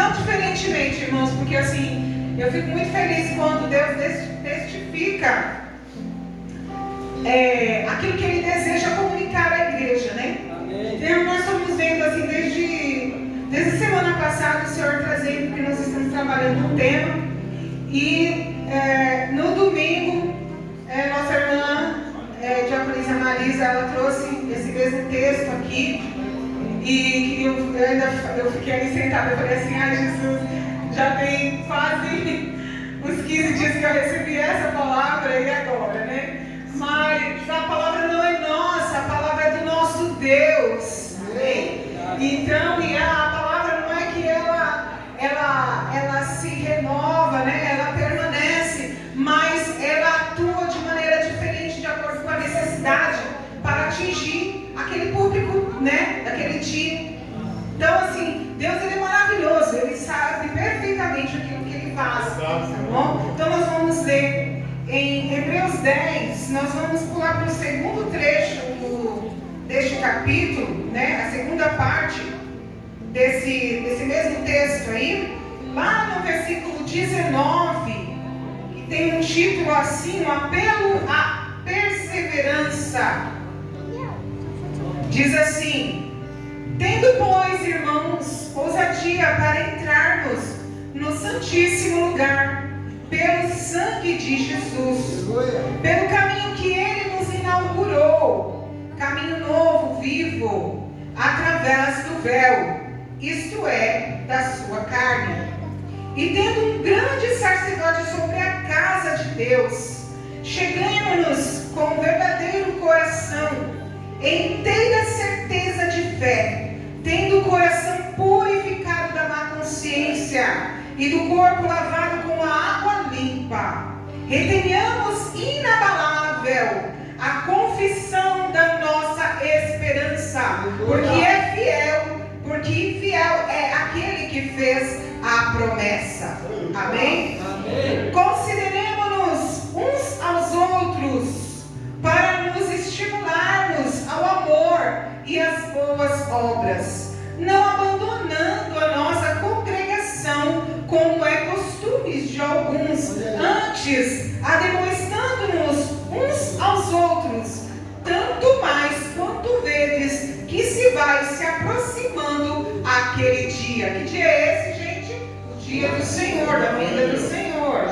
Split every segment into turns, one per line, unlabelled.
Não diferentemente, irmãos, porque assim, eu fico muito feliz quando Deus testifica aquilo que Ele deseja comunicar à igreja, né? Então, nós estamos vendo assim, desde a semana passada, o Senhor trazendo que nós estamos trabalhando um tema. E no domingo, nossa irmã, diaconisa Marisa, ela trouxe esse mesmo texto aqui. E eu fiquei ali sentada, eu falei assim, ai Jesus, já tem quase uns 15 dias que eu recebi essa palavra e agora, né? Mas a palavra não é nossa, a palavra é do nosso Deus. Amém? Então, e a palavra não é que ela se renova, né? Ela permanece, mas ela atua de maneira diferente de acordo com a necessidade para atingir aquele público, né? Daquele dia. Então, assim, Deus ele é maravilhoso, Ele sabe perfeitamente aquilo que Ele faz, tá bom? Então, nós vamos ler em Hebreus 10, nós vamos pular para o segundo trecho deste capítulo, né? A segunda parte desse mesmo texto aí, lá no versículo 19, que tem um título assim, um apelo à perseverança. Diz assim: tendo, pois, irmãos, ousadia para entrarmos no Santíssimo Lugar, pelo sangue de Jesus, pelo caminho que Ele nos inaugurou, caminho novo, vivo, através do véu, isto é, da sua carne. E tendo um grande sacerdote sobre a casa de Deus, cheguemos-nos com um verdadeiro coração, em inteira certeza de fé, tendo o coração purificado da má consciência e do corpo lavado com a água limpa. Retenhamos inabalável a confissão da nossa esperança, porque fiel é aquele que fez a promessa. Amém? Amém. Consideremos-nos uns aos outros para nos estimularmos ao amor e às boas obras, não abandonando a nossa congregação, como é costume de alguns, antes ademoestando-nos uns aos outros, tanto mais quanto vedes que se vai se aproximando aquele dia. Que dia é esse, gente? O dia do Senhor, da vinda do Senhor.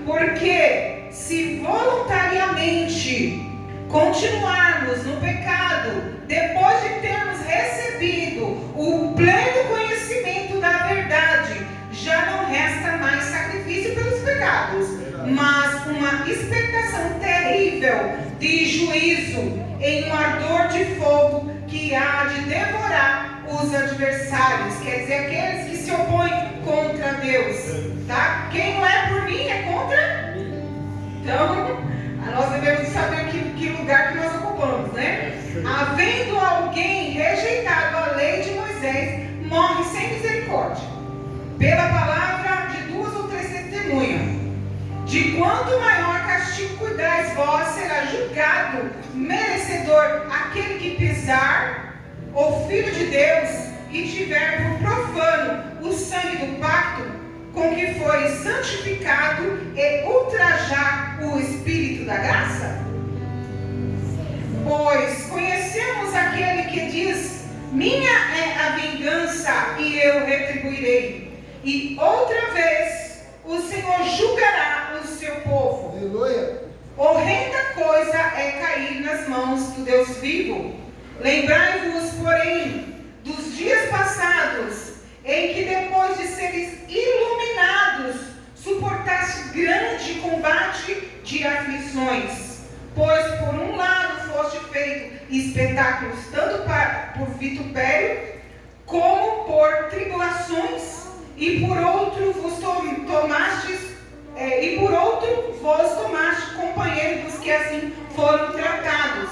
Porque se voluntariamente continuarmos no pecado, depois de termos recebido o pleno conhecimento da verdade, já não resta mais sacrifício pelos pecados, mas uma expectação terrível de juízo em um ardor de fogo que há de devorar os adversários, quer dizer, aqueles que se opõem contra Deus, tá? Quem não é por mim é contra mim. Então, nós devemos saber que lugar que nós ocupamos, né? Havendo alguém rejeitado a lei de Moisés, morre sem misericórdia, pela palavra de 2 ou 3 testemunhas. De quanto maior castigo cuidais vós, será julgado merecedor aquele que pisar o Filho de Deus e tiver por profano o sangue do pacto com que foi santificado e ultrajar o Espírito da graça? Pois conhecemos aquele que diz: minha é a vingança e eu retribuirei. E outra vez o Senhor julgará o seu povo. Aleluia. Horrenda coisa é cair nas mãos do Deus vivo. Lembrai-vos, porém, dos dias passados, em que depois de seres iluminados, suportaste grande combate de aflições. Pois por um lado foste feito espetáculos, tanto por vitupério, como por tribulações, e por outro vos tomaste companheiro dos que assim foram tratados.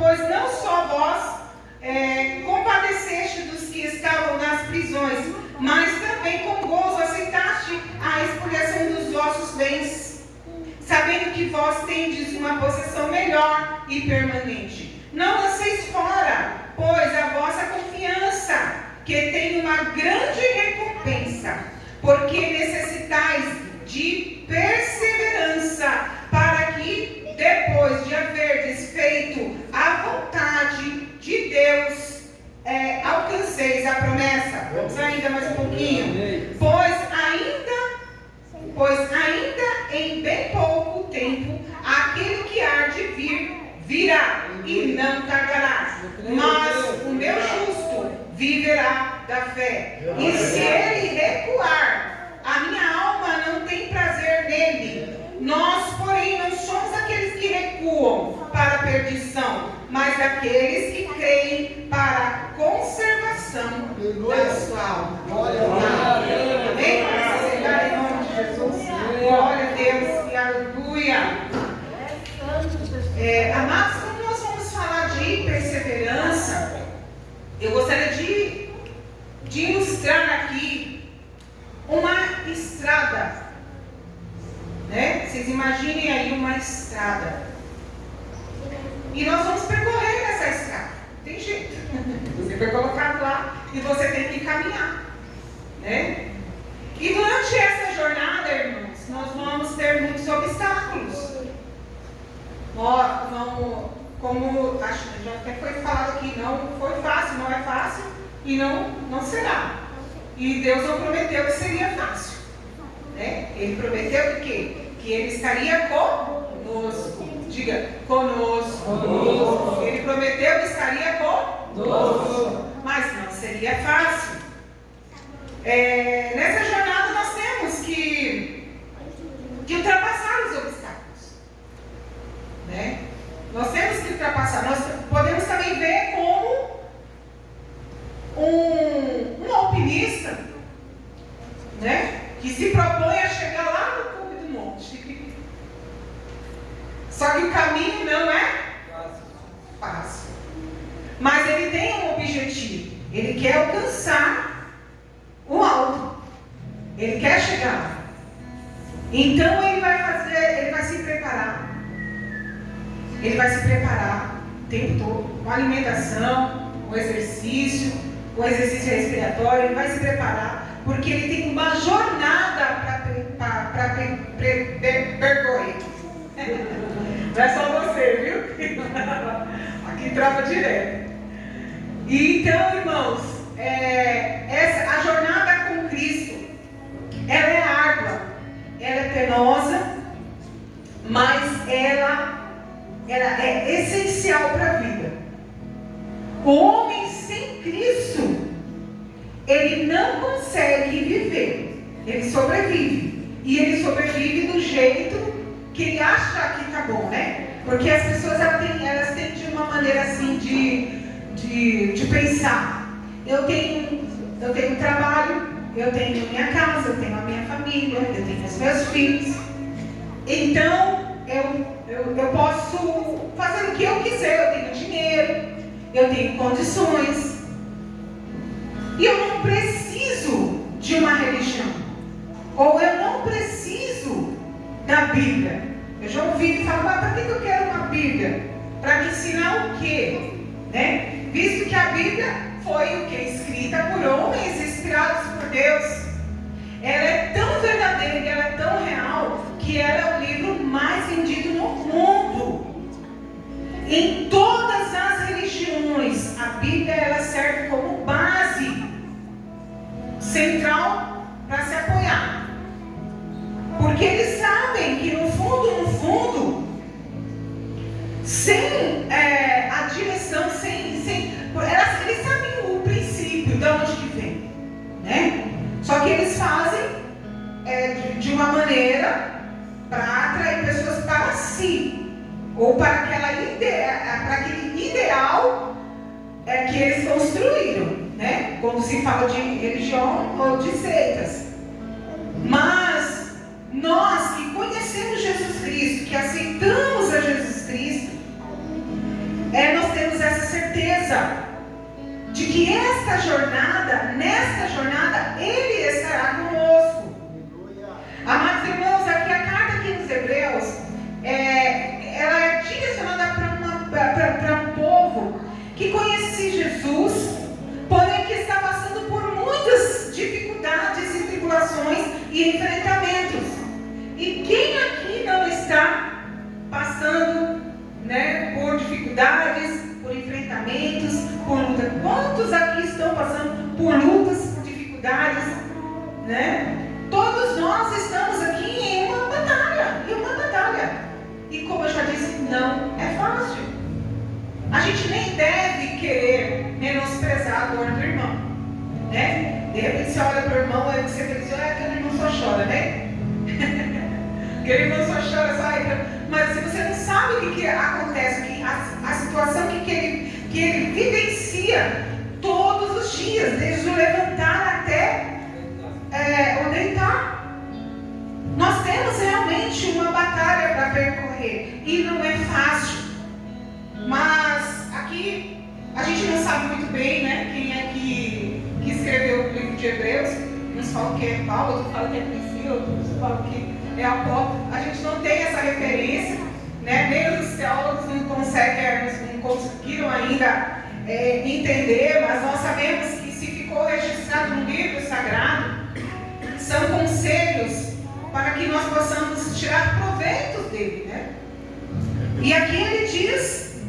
Pois não só vós compadeceste dos que estavam nas prisões, mas também com gozo aceitaste a expoliação dos vossos bens, sabendo que vós tendes uma possessão melhor e permanente. Não e não tardará. Mas o meu justo viverá da fé. E se ele recuar, a minha alma não tem prazer nele. Nós, porém, não somos aqueles que recuam para a perdição, mas aqueles que creem para a conservação da sua alma. Amém? Vamos aceitar em nome de Jesus. Glória a Deus e aleluia. Amados, quando nós vamos falar de perseverança, eu gostaria de ilustrar aqui uma estrada, né? Vocês imaginem aí uma estrada. E nós vamos percorrer essa estrada. Tem jeito. Você foi colocado lá e você tem que caminhar, né? E durante essa jornada, irmãos, nós vamos ter muitos obstáculos. Como já até foi falado aqui, não foi fácil, não é fácil e não será. E Deus não prometeu que seria fácil, né? Ele prometeu que quê? Que Ele estaria conosco. Diga, conosco. Ele prometeu que estaria conosco. Mas não seria fácil. Nessa jornada nós temos que ultrapassar os obstáculos, né? Nós temos que ultrapassar. Nós podemos também ver como um alpinista, né? Que se propõe a chegar lá no cume do monte. Só que o caminho não é fácil. Mas ele tem um objetivo. Ele quer alcançar o alto. Ele quer chegar lá. Então ele vai se preparar. Ele vai se preparar o tempo todo, com alimentação, com exercício respiratório. Ele vai se preparar, porque ele tem uma jornada para percorrer. Não é só você, viu? Aqui troca direto. E então, irmãos, a jornada com Cristo, ela é árdua, ela é penosa, mas ela é essencial para a vida. O homem sem Cristo, ele não consegue viver, ele sobrevive. E ele sobrevive do jeito que ele acha que tá bom, né? Porque as pessoas elas têm de uma maneira assim de pensar. Eu tenho trabalho, eu tenho minha casa, eu tenho a minha família, eu tenho os meus filhos. Então eu posso fazer o que eu quiser. Eu tenho dinheiro, eu tenho condições, e eu não preciso de uma religião, ou eu não preciso da Bíblia. Eu já ouvi falar, mas para que eu quero uma Bíblia? Para me ensinar o quê? Né? Visto que a Bíblia foi o que? Escrita por homens inspirados por Deus. Ela é tão verdadeira e ela é tão real que ela é o livro mais vendido no mundo. Em todas as religiões, a Bíblia ela serve como base central para se apoiar. Porque eles sabem que no fundo, sem a direção, eles sabem o princípio, de onde que vem, né? Só que eles fazem de uma maneira para atrair pessoas para si, ou para aquele ideal que eles construíram, né? Quando se fala de religião ou de seitas. Mas nós que conhecemos Jesus Cristo, que aceitamos a Jesus Cristo, nós temos essa certeza de que nesta jornada, Ele estará conosco. Amados irmãos, aqui a carta aqui nos Hebreus, ela é direcionada para um povo que conhece Jesus, porém que está passando por muitas dificuldades e tribulações e enfrentamentos. E quem aqui não está passando, né, por dificuldades, por enfrentamentos, por lutas? Quantos aqui estão passando por lutas, por dificuldades, né? Todos nós estamos aqui em uma batalha. E como eu já disse, não é fácil. A gente nem deve querer menosprezar a dor do irmão, né? De repente você olha para o irmão e você diz, aquele irmão só chora, né? Aquele irmão só chora, mas se você não sabe o que acontece, a situação que ele vivencia todos os dias, desde o levantar até o deitar. Nós temos realmente uma batalha para percorrer e não é fácil. Mas aqui a gente não sabe muito bem, né, quem é que escreveu o livro de Hebreus. Uns falam que é Paulo, outros falam que é Priscila, outros falam que é Apolo. A gente não tem essa referência, né? Nem os teólogos não conseguiram ainda entender, mas nós sabemos que se ficou registrado no livro sagrado, são conselhos para que nós possamos tirar proveito dele, né? E aqui ele diz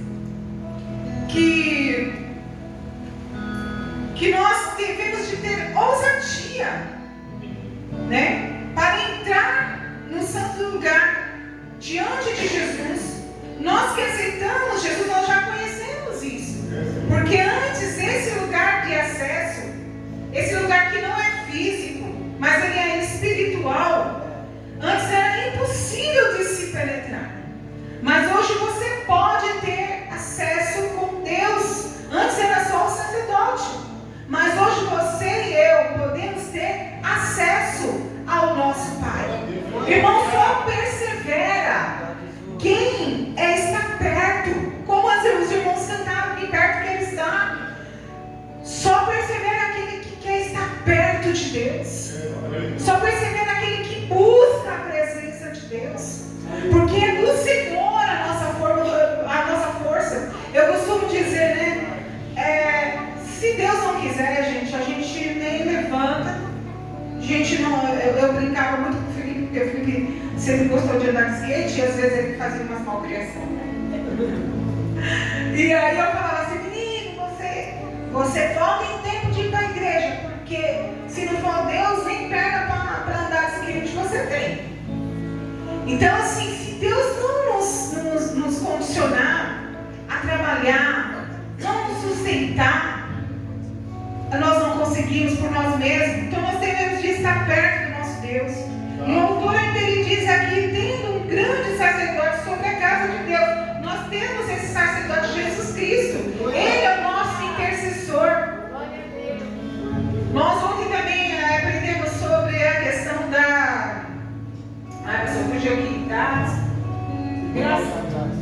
que nós devemos de ter ousadia, né? Para entrar no santo lugar, diante de Jesus. Nós que aceitamos Jesus, nós já conhecemos isso. Porque antes esse lugar de acesso, esse lugar que não é físico, mas ele é espiritual, antes era impossível de se penetrar. Mas hoje você pode ter acesso com Deus. Antes era só o sacerdote. Mas hoje você e eu podemos ter acesso ao nosso Pai. Irmão, só persevera quem está perto. Como os irmãos cantaram, que perto que ele está. Só persevera aquele que quer estar perto de Deus. Só persevera aquele que busca a presença de Deus. Porque é do Senhor a nossa força. Eu costumo dizer, né? Se Deus não quiser, gente, a gente nem levanta. Eu brincava muito com o Felipe, porque o Felipe sempre gostou de andar de skate e às vezes ele fazia umas malcriações. E aí eu falava assim, menino, você volta em tempo de ir para a igreja, porque se não for Deus, nem perna para andar de skate você tem. Então assim, se Deus não nos condicionar a trabalhar, não nos sustentar, nós não conseguimos por nós mesmos. Então nós devemos de estar perto do nosso Deus. E o autor ainda ele diz aqui, tendo um grande sacerdote sobre a casa de Deus. Nós temos esse sacerdote, Jesus Cristo. Ele é o nosso intercessor. Nós ontem também aprendemos sobre a questão da... pessoa fugiu aqui. Graça.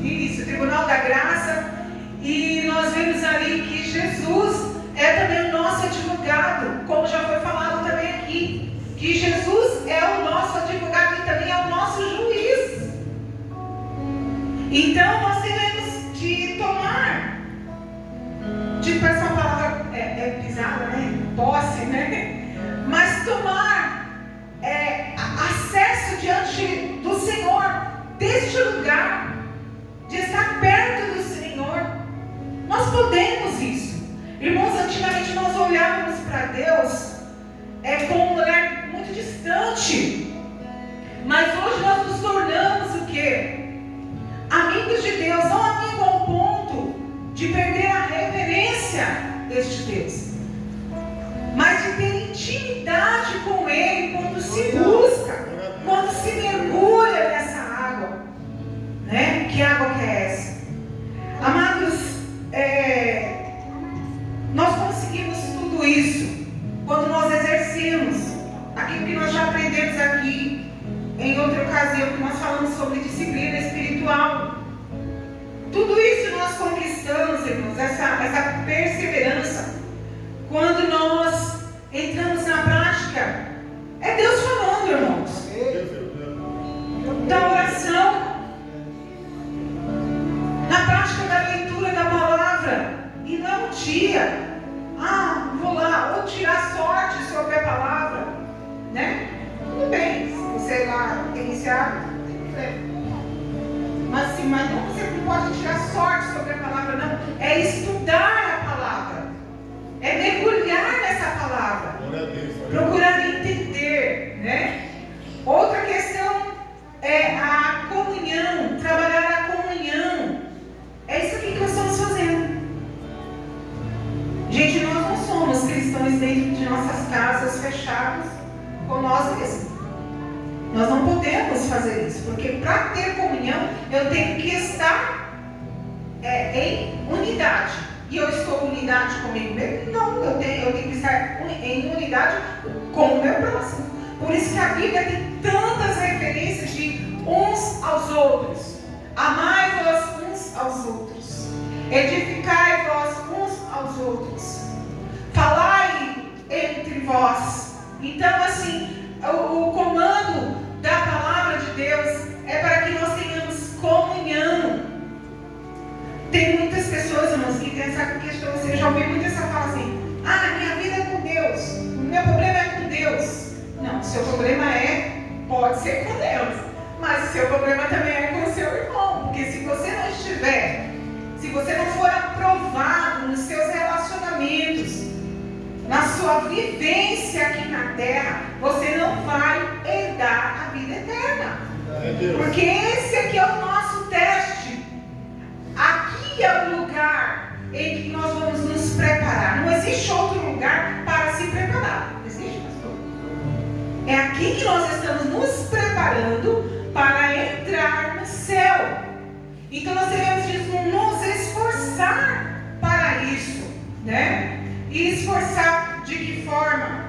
Isso, Tribunal da Graça. E nós vemos ali que Jesus é também o nosso advogado, como já foi falado também aqui, que Jesus é o nosso advogado e também é o nosso juiz. Então nós devemos de tomar, essa palavra pisada, né? Posse, né? Mas tomar acesso diante do Senhor, deste lugar, de estar perto do Senhor. Nós podemos isso. Irmãos, antigamente nós olhávamos para Deus com um olhar muito distante. Mas hoje nós nos tornamos o quê? Amigos de Deus, não amigo ao ponto de perder a reverência deste Deus, mas de ter intimidade com Ele quando se busca, quando se mergulha nessa água, né? Que água que é essa? Amados, nós conseguimos tudo isso quando nós exercemos aquilo que nós já aprendemos aqui em outra ocasião, que nós falamos sobre disciplina espiritual. Tudo isso nós conquistamos, irmãos, essa perseverança, quando nós entramos na prática. É Deus falando, irmãos, da oração, na prática da leitura da palavra. E não um dia, vou lá, ou tirar sorte sobre a palavra, né? Tudo bem, se você lá iniciar, mas você não pode tirar sorte sobre a palavra, não. É estudar a palavra, é mergulhar nessa palavra, procurar entender, né? Outra questão é a comunhão, trabalhar a comunhão. É isso aqui que nós estamos fazendo. fechados com nós mesmos. Nós não podemos fazer isso, porque para ter comunhão eu tenho que estar em unidade. E eu estou em unidade comigo mesmo? Não, eu tenho que estar em unidade com o meu próximo. Por isso que a Bíblia tem tantas referências de uns aos outros. Amai-vos uns aos outros. Edificai-vos uns aos outros. Falai entre vós. Então, assim, o comando da palavra de Deus é para que nós tenhamos comunhão. Tem muitas pessoas, irmãos, que tem essa questão. Você já ouviu muito essa fala assim: ah, minha vida é com Deus, o meu problema é com Deus. Não, o seu problema pode ser com Deus, mas o seu problema também é com o seu irmão. Porque se você não estiver, se você não for aprovado nos seus relacionamentos, na sua vivência aqui na terra, você não vai herdar a vida eterna. Porque esse aqui é o nosso teste. Aqui é o lugar em que nós vamos nos preparar. Não existe outro lugar para se preparar. Não existe, pastor? É aqui que nós estamos nos preparando para entrar no céu. Então nós devemos nos esforçar para isso, né? E esforçar de que forma?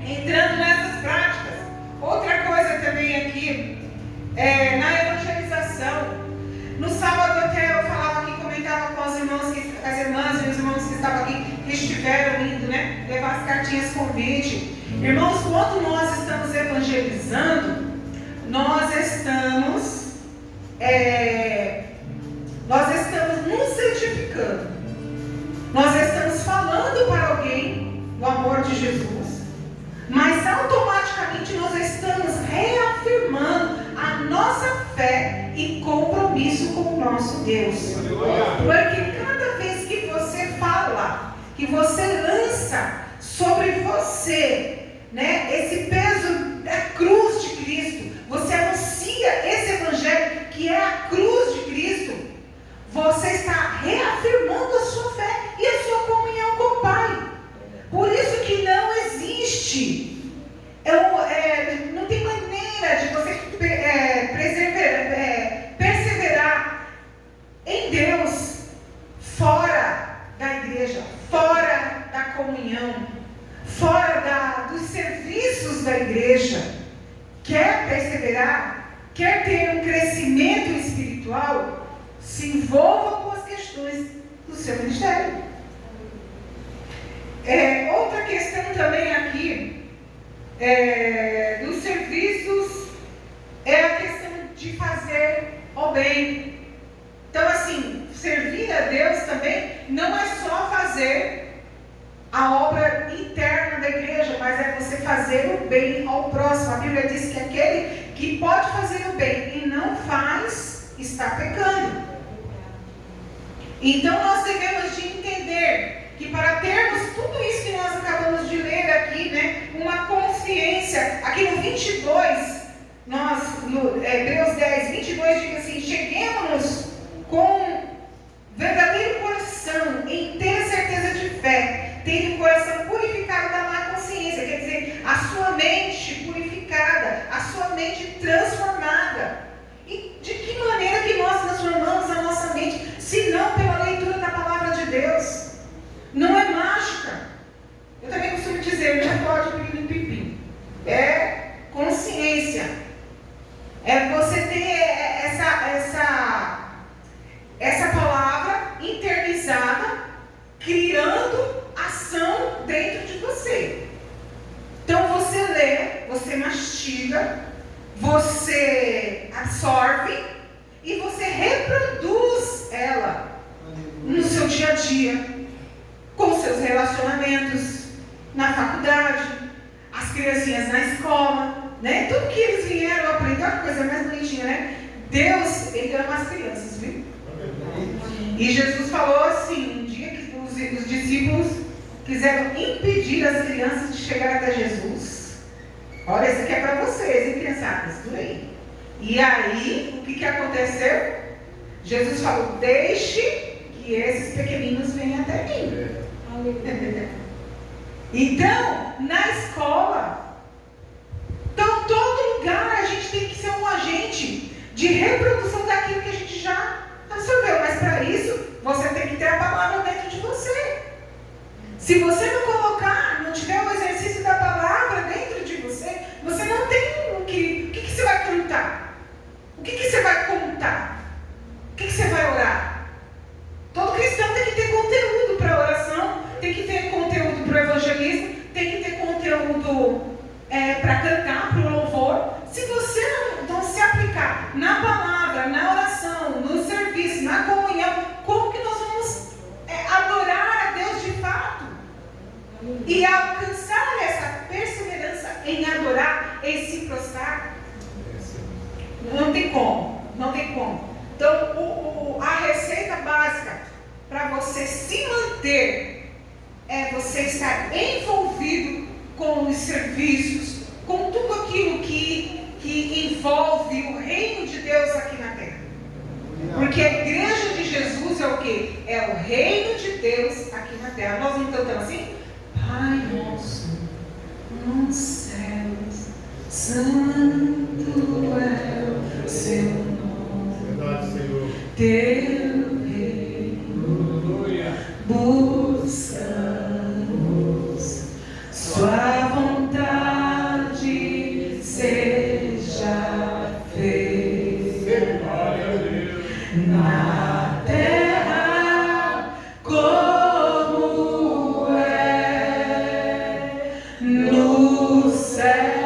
Entrando nessas práticas. Outra coisa também aqui, na evangelização. No sábado até eu falava aqui, comentava com as irmãs e os irmãos que estavam aqui, que estiveram indo, né? Levar as cartinhas convite. Irmãos, quando nós estamos evangelizando, nós estamos nos santificando. Nós estamos falando para alguém do amor de Jesus, mas automaticamente nós estamos reafirmando a nossa fé e compromisso com o nosso Deus. Porque cada vez que você fala, que você lança sobre você, né, esse peso da cruz de Cristo, você anuncia esse evangelho que é a cruz de Cristo, você está reafirmando a sua fé e a sua comunhão com o Pai. Por isso que não existe, não tem maneira de você perseverar em Deus fora da igreja, fora da comunhão, fora dos serviços da igreja. Quer perseverar, quer ter um crescimento espiritual, se envolva com as questões do seu ministério. Outra questão também aqui dos serviços é a questão de fazer o bem. Então, assim, servir a Deus também não é só fazer a obra interna da igreja, mas é você fazer o bem ao próximo. A Bíblia diz que aquele que pode fazer o bem e não faz, está pecando. Então nós devemos de entender que para termos tudo isso que nós acabamos de ler aqui, né, uma consciência, aqui no 22, no Hebreus 10, 22 diz assim: cheguemos com verdadeiro coração, em ter certeza de fé, tendo o coração purificado da má consciência, quer dizer, a sua mente purificada, a sua mente transformada. E de que maneira que nós transformamos a nossa mente, se não pela leitura da palavra de Deus? Não é mágica. Eu também costumo dizer, não é pode pirim-pim-pim. É consciência. É você ter essa palavra internalizada, criando ação dentro de você. Então você lê, você mastiga, você absorve e você reproduz ela no seu dia a dia, com seus relacionamentos, na faculdade, as criancinhas na escola, né? Tudo que eles vieram aprender, a coisa mais bonitinha, né? Deus, Ele ama as crianças, viu? E Jesus falou assim, um dia que os discípulos quiseram impedir as crianças de chegar até Jesus. Olha, isso aqui é para vocês, hein, criançadas? Por aí. E aí, o que aconteceu? Jesus falou: deixe que esses pequeninos venham até mim. Então, na escola. Então, todo lugar a gente tem que ser um agente de reprodução daquilo que a gente já absorveu. Mas para isso, você tem que ter a palavra dentro de você. Se você não colocar, não tiver o exercício da palavra dentro de você, você não tem o que você vai cantar? O que você vai contar? O que você vai orar? Todo cristão tem que ter conteúdo para a oração, tem que ter conteúdo para o evangelismo, tem que ter conteúdo para cantar, para o louvor. Se você não se aplicar na palavra, na oração, no serviço, na comunhão, como que nós vamos adorar a Deus de fato? E alcançar essa perseverança em adorar e se prostrar? Não tem como, não tem como. Então, a receita básica para você se manter é você estar envolvido com os serviços, com tudo aquilo que envolve o reino de Deus aqui na terra. Porque a igreja de Jesus é o quê? É o reino de Deus aqui na terra. Nós não cantamos assim? Pai nosso, nos céus, santo é o seu nome. Verdade, Senhor. Teu reino, buscamos sua vontade seja feita na terra como é no céu.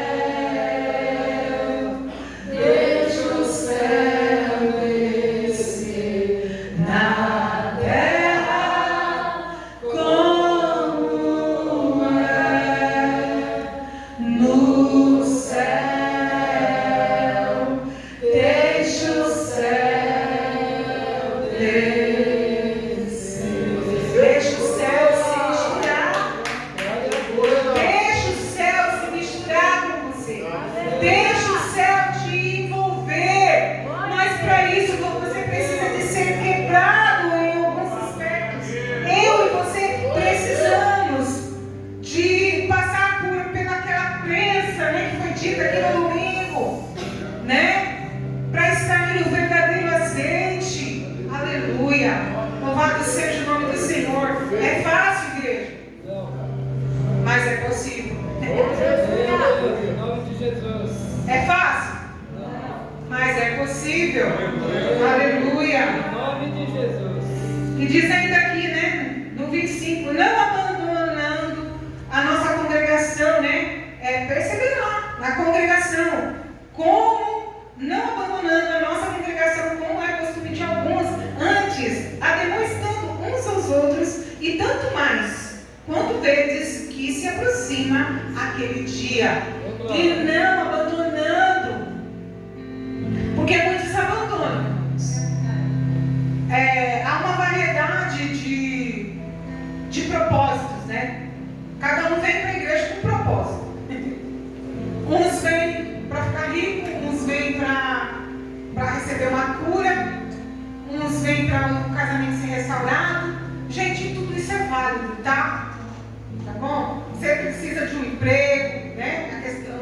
É fácil? Mas é possível. Aleluia. Em nome de Jesus. E diz ainda aqui, né? No 25, não abandonando a nossa congregação, né? Perseverar na congregação. Como não abandonando a nossa congregação, como é costume de alguns, antes, ademoestando uns aos outros, e tanto mais, quanto vedes que se aproxima aquele dia. E não abandonando, porque muitos abandonam. Há uma variedade de propósitos, né? Cada um vem para a igreja com um propósito. Uns vêm para ficar rico, uns vêm para receber uma cura, uns vêm para o casamento ser restaurado. Gente, tudo isso é válido, tá? Tá bom? Você precisa de um emprego, né? A questão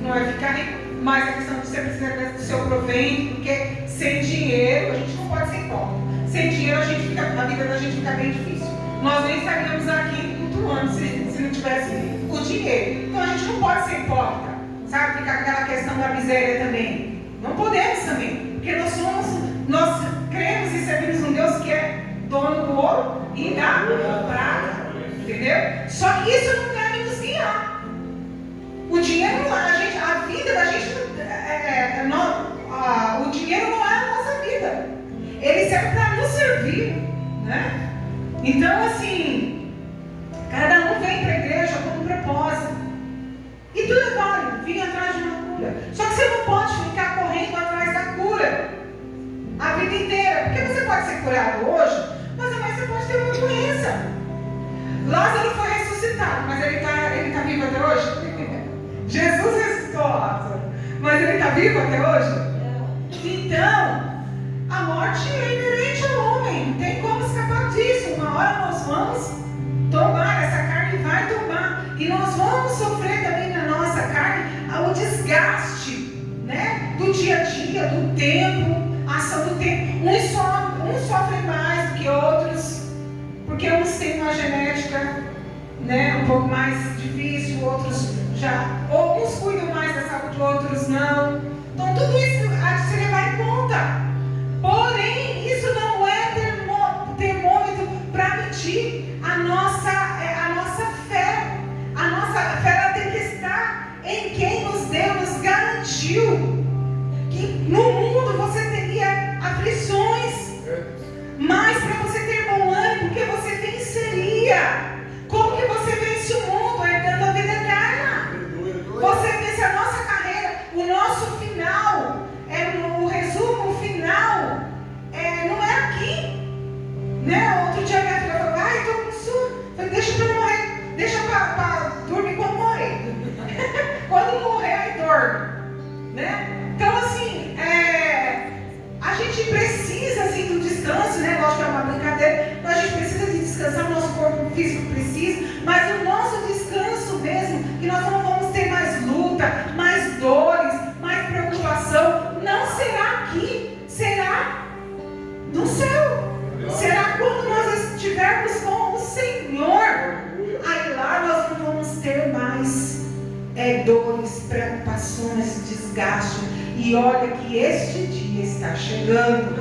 não é ficar rico, mas a questão de você precisa do seu provento, porque sem dinheiro a gente não pode ser pobre. Sem dinheiro a vida da gente fica bem difícil. Nós nem estaríamos aqui cultuando se não tivesse o dinheiro. Então a gente não pode ser hipócrita, sabe? Ficar com aquela questão da miséria também. Não podemos também, porque nós cremos e servimos um Deus que é dono do ouro e da prata. Entendeu? Só que isso não deve nos guiar. O dinheiro não é a vida da gente o dinheiro não é a nossa vida. Ele serve para nos servir, né? Então, assim, cada um vem para a igreja com um propósito. E tudo é válido, vir atrás de uma cura. Só que você não pode ficar correndo atrás da cura a vida inteira. Porque você pode ser curado hoje, mas amanhã você pode ter uma doença. Lázaro foi ressuscitado, mas ele tá vivo até hoje? Jesus ressuscitou Lázaro, mas ele está vivo até hoje? Então, a morte é inerente ao homem, não tem como escapar disso. Uma hora nós vamos tomar, essa carne vai tomar, e nós vamos já, né, um pouco mais difícil, outros já, ou uns cuidam mais da saúde, outros não. Então tudo isso há de se levar em conta. Porém, isso não é termômetro para medir a nossa fé. A nossa fé ela tem que estar em quem Deus nos garantiu que no mundo você teria aflições, mas para você ter bom ânimo, porque você venceria. Como que você vence o mundo? Herdando a vida eterna. Você vence a nossa carreira, o nosso final, o resumo final, não é aqui. Né? Outro dia minha filha falou, ai, estou com sono. Falei, deixa para morrer, deixa para dormir quando morrer. Quando morrer, aí dorme. Né? Então, assim, a gente precisa assim, do descanso, né? Lógico que é uma brincadeira, mas a gente precisa de descansar, o nosso corpo físico precisa, mas o nosso descanso mesmo, que nós não vamos ter mais luta, mais dores, mais preocupação, não será aqui, será no céu. Será quando nós estivermos com o Senhor. Aí lá nós não vamos ter mais dores, preocupações, desgaste. E olha que este dia está chegando.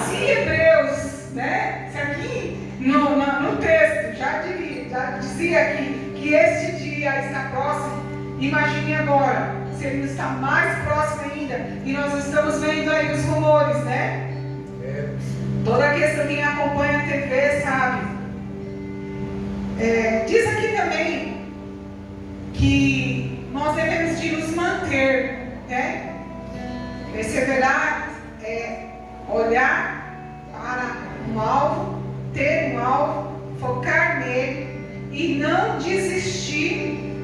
Se Hebreus, né? Se aqui no texto já dizia que este dia está próximo, imagine agora, se ele está mais próximo ainda. E nós estamos vendo aí os rumores, né? Toda a questão, quem acompanha a TV sabe. Diz aqui também que nós devemos de nos manter, né? Perseverar, olhar para um alvo, ter um alvo, focar nele e não desistir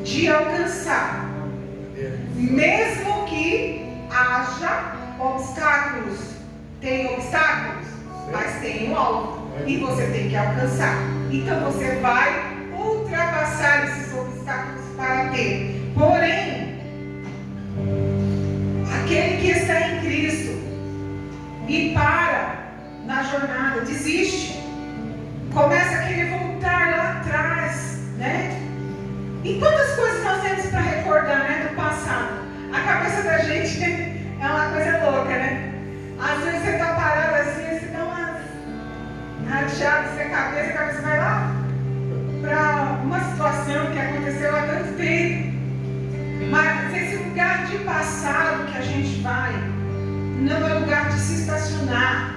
de alcançar, mesmo que haja obstáculos. Tem obstáculos, mas tem um alvo e você tem que alcançar. Então você vai ultrapassar esses obstáculos para ter. Porém, aquele que está em Cristo e para na jornada, desiste, começa a querer voltar lá atrás, né? E quantas coisas nós temos para recordar, né, do passado? A cabeça da gente é uma coisa louca, né? Às vezes você está parado assim, você dá umas rateadas na cabeça, a cabeça vai lá para uma situação que aconteceu há tanto tempo. Mas esse lugar de passado que a gente vai, não é lugar de se estacionar.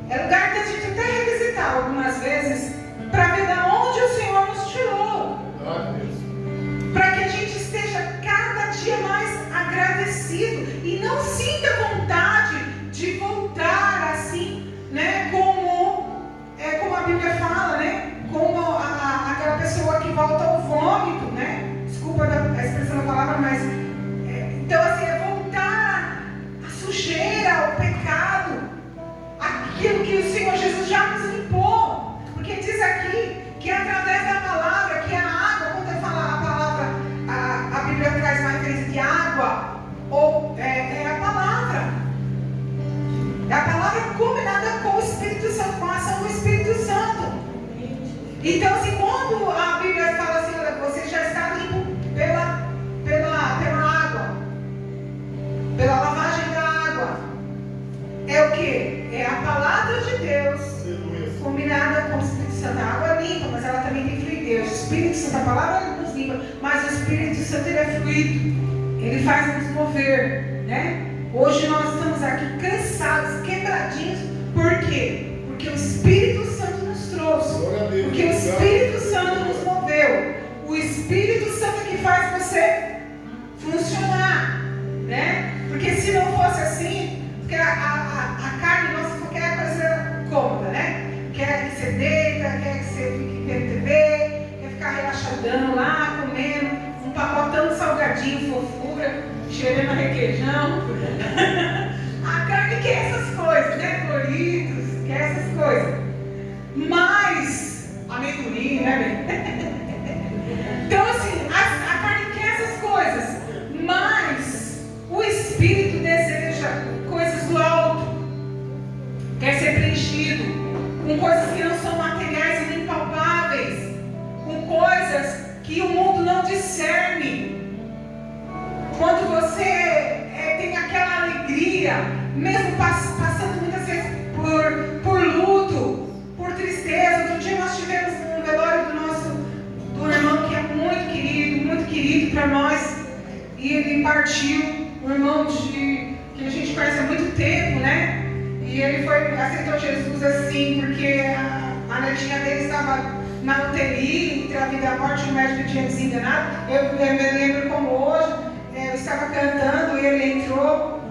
É lugar de a gente até revisitar algumas vezes, para ver de onde o Senhor nos tirou. Para que a gente esteja cada dia mais agradecido e não sinta vontade de voltar assim, né? Como a Bíblia fala, né? Como aquela pessoa que volta ao vômito, né? Desculpa a expressão da palavra, mas então assim, voltar à sujeira, ao pecado, aquilo que o Senhor Jesus já nos limpou, porque diz aqui que através da palavra, que a água, quando eu falar a palavra, a Bíblia traz uma referência de água, ou é a palavra. É a palavra combinada com o Espírito Santo, com a ação do Espírito Santo. Então, assim, quando a Bíblia fala assim, olha, você já está limpo pela água, pela lavagem da água, é o que? É a palavra de Deus combinada com o Espírito Santo. A água é limpa, mas ela também tem fluidez. O Espírito Santo, a palavra nos limpa, mas o Espírito Santo ele é fluido, ele faz nos mover, né? Hoje nós estamos aqui cansados, quebradinhos. Por quê? Porque o Espírito Santo nos trouxe. Porque o Espírito Santo nos moveu. O Espírito Santo que faz você funcionar, né? Porque se não fosse assim, porque a carne nossa só quer coisa cômoda, né? Quer que você deita, quer que você fique vendo TV, quer ficar relaxadão lá, comendo um pacotão de salgadinho, fofura, cheirando a requeijão. A carne quer essas coisas, né? Doritos, quer essas coisas. Mas, amendoim, né, bem? Então, assim, a carne quer essas coisas. Mas o Espírito deseja coisas do alto. Quer ser preenchido com coisas que não são materiais e nem palpáveis. que o mundo não discerne. Quando você tem aquela alegria, mesmo passando muitas vezes por luto, por tristeza. Outro dia nós tivemos um velório do irmão que é muito querido para nós, e ele partiu, um irmão que a gente conhece há muito tempo, né? E ele aceitou Jesus assim, porque a netinha dele estava na UTI, entre a vida e a morte, o médico tinha desenganado. Eu me lembro como hoje, eu estava cantando e ele entrou,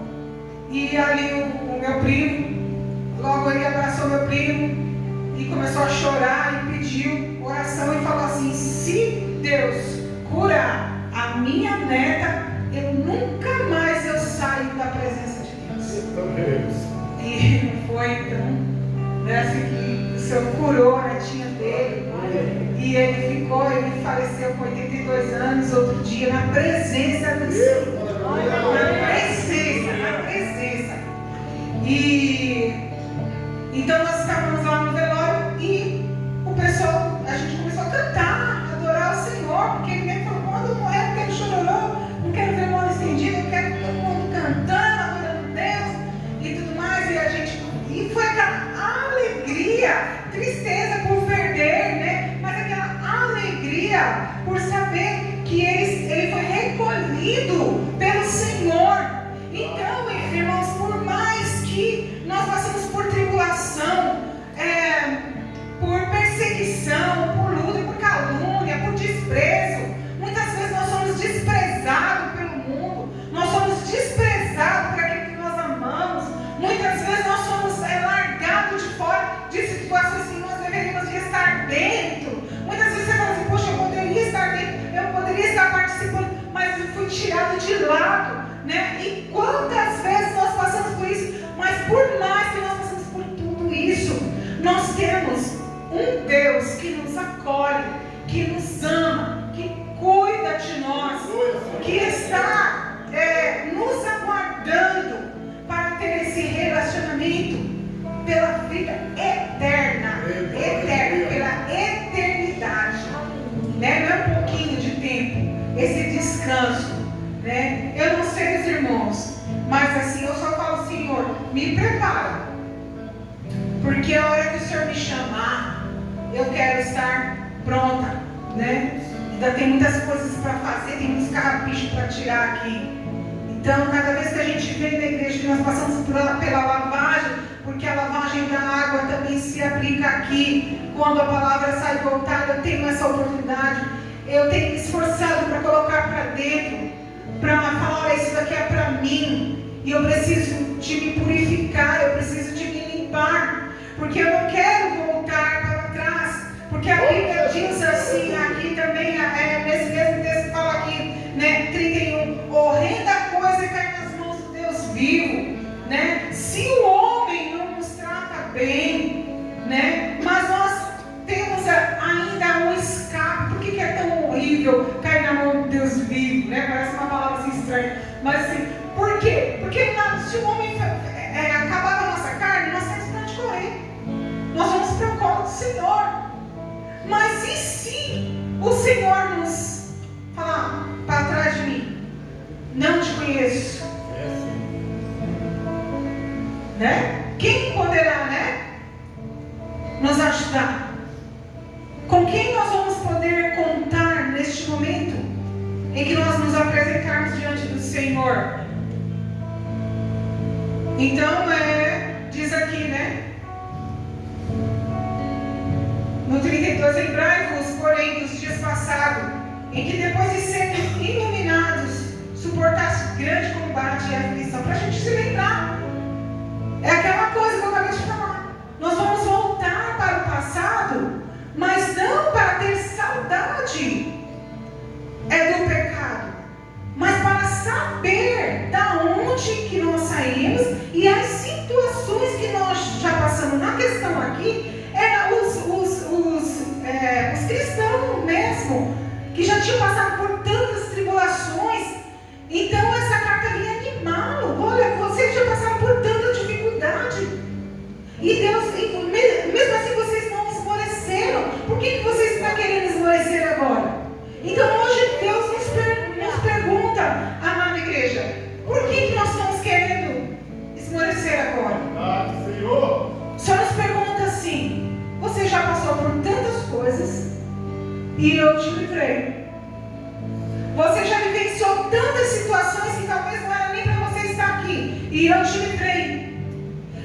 e ali o meu primo, logo ele abraçou meu primo e começou a chorar e pediu oração e falou assim: se Deus curar a minha neta, eu nunca mais saio da presença de Deus. E foi então, assim que o Senhor curou a netinha dele. E ele faleceu com 82 anos, outro dia, na presença do Senhor. Na presença. E então nós estávamos lá no velório e o pessoal, a gente começou a cantar, a adorar o Senhor, porque ele me falou: quando eu morrer, eu quero chororô, não quero ver mão estendida, eu quero todo mundo cantando, adorando Deus e tudo mais. E foi aquela alegria, tristeza por perder, né? Mas aquela alegria por saber que ele foi recolhido pelo Senhor. Então, irmãos, por mais que nós passemos por tribulação, por perseguição, por luta, por calúnia, por desprezo, muitas vezes nós somos desprezados pelo mundo, nós somos desprezados por aquilo que nós amamos, muitas vezes nós somos largados de fora de situações que nós deveríamos de estar dentro. Muitas vezes você fala assim: poxa, eu poderia estar dentro, eu poderia estar participando, mas eu fui tirado de lado, né? E quantas vezes nós passamos por isso? Mas por mais que nós passamos por tudo isso, nós temos um Deus que nos acolhe, que nos ama, que cuida de nós, que está nos aguardando para ter esse relacionamento pela vida eterna, pela eternidade, né? Não é um pouquinho de tempo, esse descanso, né? Eu não sei os irmãos, mas assim, eu só falo: Senhor, me prepara, porque a hora que o Senhor me chamar, eu quero estar pronta, né? Ainda tem muitas coisas para fazer, tem muitos carrapichos para tirar aqui. Então, cada vez que a gente vem na igreja, que nós passamos pela lavagem, porque a lavagem da água também se aplica aqui. Quando a palavra sai voltada, eu tenho essa oportunidade. Eu tenho me esforçado para colocar para dentro, para falar: isso daqui é para mim. E eu preciso de me purificar, eu preciso de me limpar, porque eu não quero voltar para trás. Porque a Bíblia diz assim, aqui também, nesse mesmo texto fala aqui, né, 31, horrenda coisa é cair nas mãos do Deus vivo, né? Se o homem não nos trata bem, né, mas nós temos ainda um escape. Por que é tão horrível cair na mão do Deus vivo, né? Parece uma palavra assim estranha, mas assim, por quê? Porque se o homem acabar com a nossa carne, nós temos para onde correr, nós vamos para o colo do Senhor. Mas e se o Senhor nos falar: para trás de mim, não te conheço, né? Quem poderá, né, nos ajudar? Com quem nós vamos poder contar neste momento em que nós nos apresentarmos diante do Senhor? Então, diz aqui, né, no 32, lembrai-vos, porém, dos dias passados, em que depois de serem iluminados, suportasse grande combate e aflição. Para a gente se lembrar. É aquela coisa que eu acabei de falar. Nós vamos voltar para o passado, mas não para ter saudade do pecado, mas para saber da onde que nós saímos e as situações que nós já passamos. Na questão aqui, eram os cristãos mesmo, que já tinham passado por tantas tribulações. Então essa carta vinha animá-lo. Olha, vocês já passaram por tanta dificuldade, e Deus, mesmo assim vocês não esmoreceram. Por que vocês estão querendo esmorecer agora? Então hoje Deus nos pergunta, amada igreja, por que nós estamos querendo esmorecer agora? Só nos pergunta assim: você já passou por tantas coisas e eu te livrei. Você já vivenciou tantas situações que talvez não era nem para você estar aqui e eu te livrei.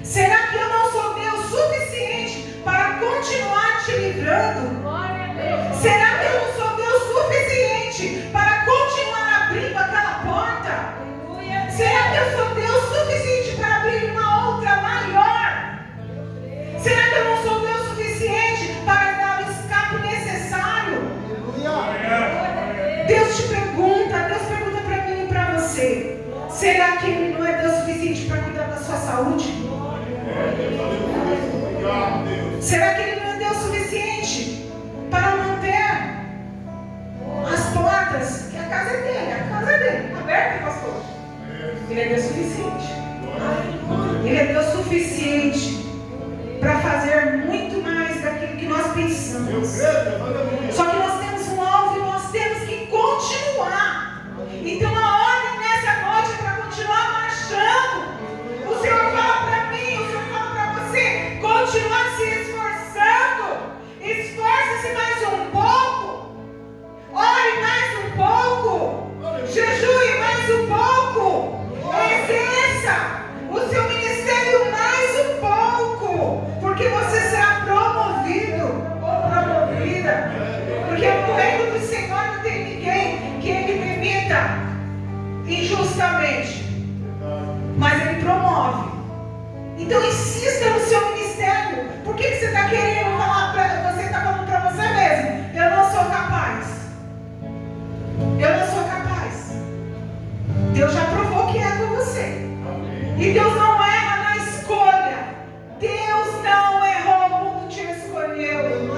Será que eu não sou Deus suficiente para continuar te livrando? Será que eu não sou Deus suficiente para continuar abrindo aquela porta? Será que eu sou Deus suficiente para abrir uma outra maior? Será que eu não sou Deus suficiente para dar o escape necessário? Deus te pergunta, Deus pergunta para mim e para você: será que Ele não é Deus suficiente para cuidar da sua saúde? Será que Ele não é Deus suficiente para manter as portas? Que a casa é dele, aberta, pastor. Ele é Deus suficiente. Ele é Deus suficiente para fazer muito mais daquilo que nós pensamos. Só que nós temos um alvo e nós temos que continuar. Então a ordem nessa noite é para continuar marchando. O Senhor fala para mim, o Senhor fala para você: continuar se esforçando. Esforce-se mais um pouco. Ore mais um pouco. Jejue mais um pouco. Exerça o seu ministério mais um pouco. Porque você será promovido ou promovida. Porque no reino do Senhor não tem ninguém que Ele permita injustamente. Mas Ele promove. Então insista no seu ministério. Por que você está querendo falar você está falando para você mesmo: eu não sou capaz. Eu não sou capaz. Deus já provou que é com você. E Deus não erra na escolha. Deus não errou quando te escolheu.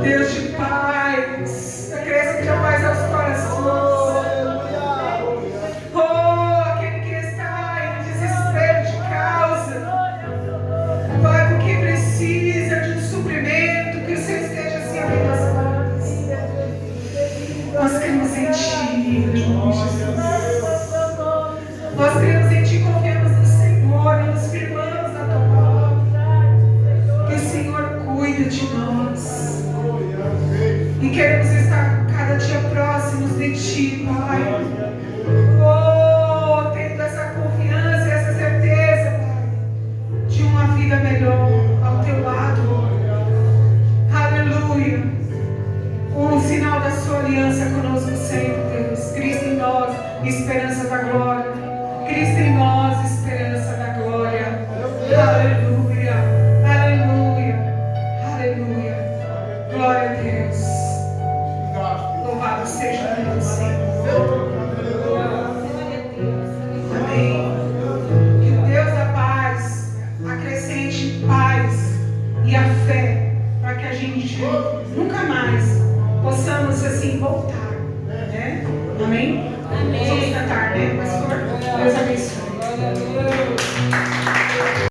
Deus de paz, acrescente a paz aos corações. Oh, aquele que está em desespero de causa, Pai, porque precisa de um suprimento, que o Senhor esteja se abrindo as portas. Nós cremos em Ti, irmão Jesus. Nós cremos em Ti, confiamos no Senhor, nos firmamos na Tua palavra. Que o Senhor cuida de nós. E queremos estar cada dia próximos de Ti, Pai. Oh, tendo essa confiança e essa certeza, Pai, de uma vida melhor ao Teu lado. Aleluia. Um sinal da Sua aliança conosco sempre, Deus. Cristo em nós, esperança da glória. Cristo em nós, esperança da glória. Aleluia. Aleluia. Aleluia. Glória a Deus. Louvado seja o nome do Senhor. Amém. Que o Deus da paz acrescente paz e a fé para que a gente nunca mais possamos assim voltar, né? Amém? Amém. Vamos cantar, né, pastor? Deus abençoe.